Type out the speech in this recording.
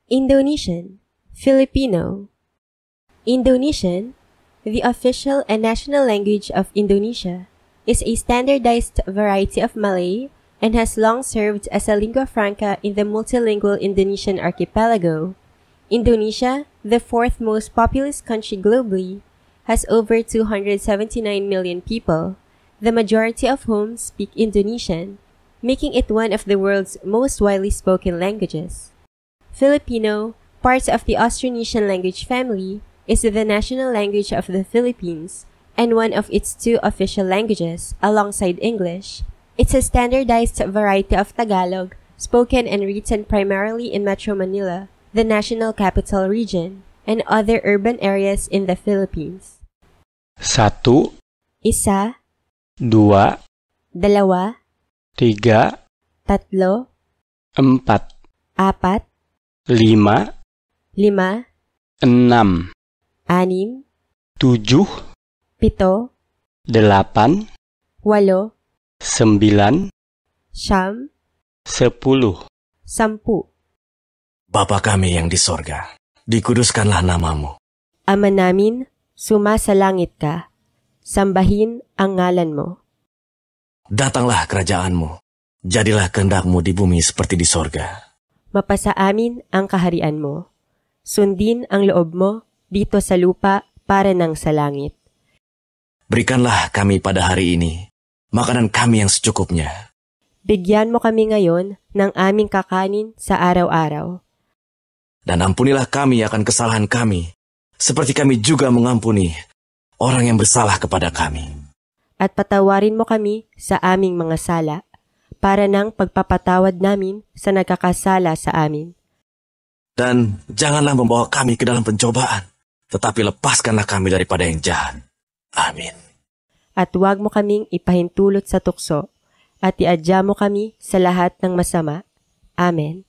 Indonesian, Filipino. Indonesian, the official and national language of Indonesia, is a standardized variety of Malay and has long served as a lingua franca in the multilingual Indonesian archipelago. Indonesia, the fourth most populous country globally, has over 279 million people, the majority of whom speak Indonesian, making it one of the world's most widely spoken languages. Filipino, part of the Austronesian language family, is the national language of the Philippines and one of its two official languages, alongside English. It's a standardized variety of Tagalog, spoken and written primarily in Metro Manila, the national capital region, and other urban areas in the Philippines. 1, Isa, 2, dalawa, 3, tatlo, 4, apat, 5, lima, 6, anim, 7, pito, 8, walo, 9, siyam, 10. sampu. Bapa kami yang di sorga, dikuduskanlah namamu. Ama namin, sumasalangit ka. Sambahin ang ngalan mo. Datanglah kerajaanmu, jadilah kehendakmu di bumi seperti di sorga. Mapasa amin ang kaharian mo. Sundin ang loob mo dito sa lupa para nang sa langit. Berikanlah kami pada hari ini makanan kami yang secukupnya. Bigyan mo kami ngayon ng aming kakanin sa araw-araw. Dan ampunilah kami akan kesalahan kami, seperti kami juga mengampuni orang yang bersalah kepada kami. At patawarin mo kami sa aming mga sala, para nang pagpapatawad namin sa nagkakasala sa amin. Dan janganlah membawa kami ke dalam pencobaan, tetapi lepaskanlah kami daripada yang jahat. Amin. At huwag mo kaming ipahintulot sa tukso, at iadya mo kami sa lahat ng masama. Amen.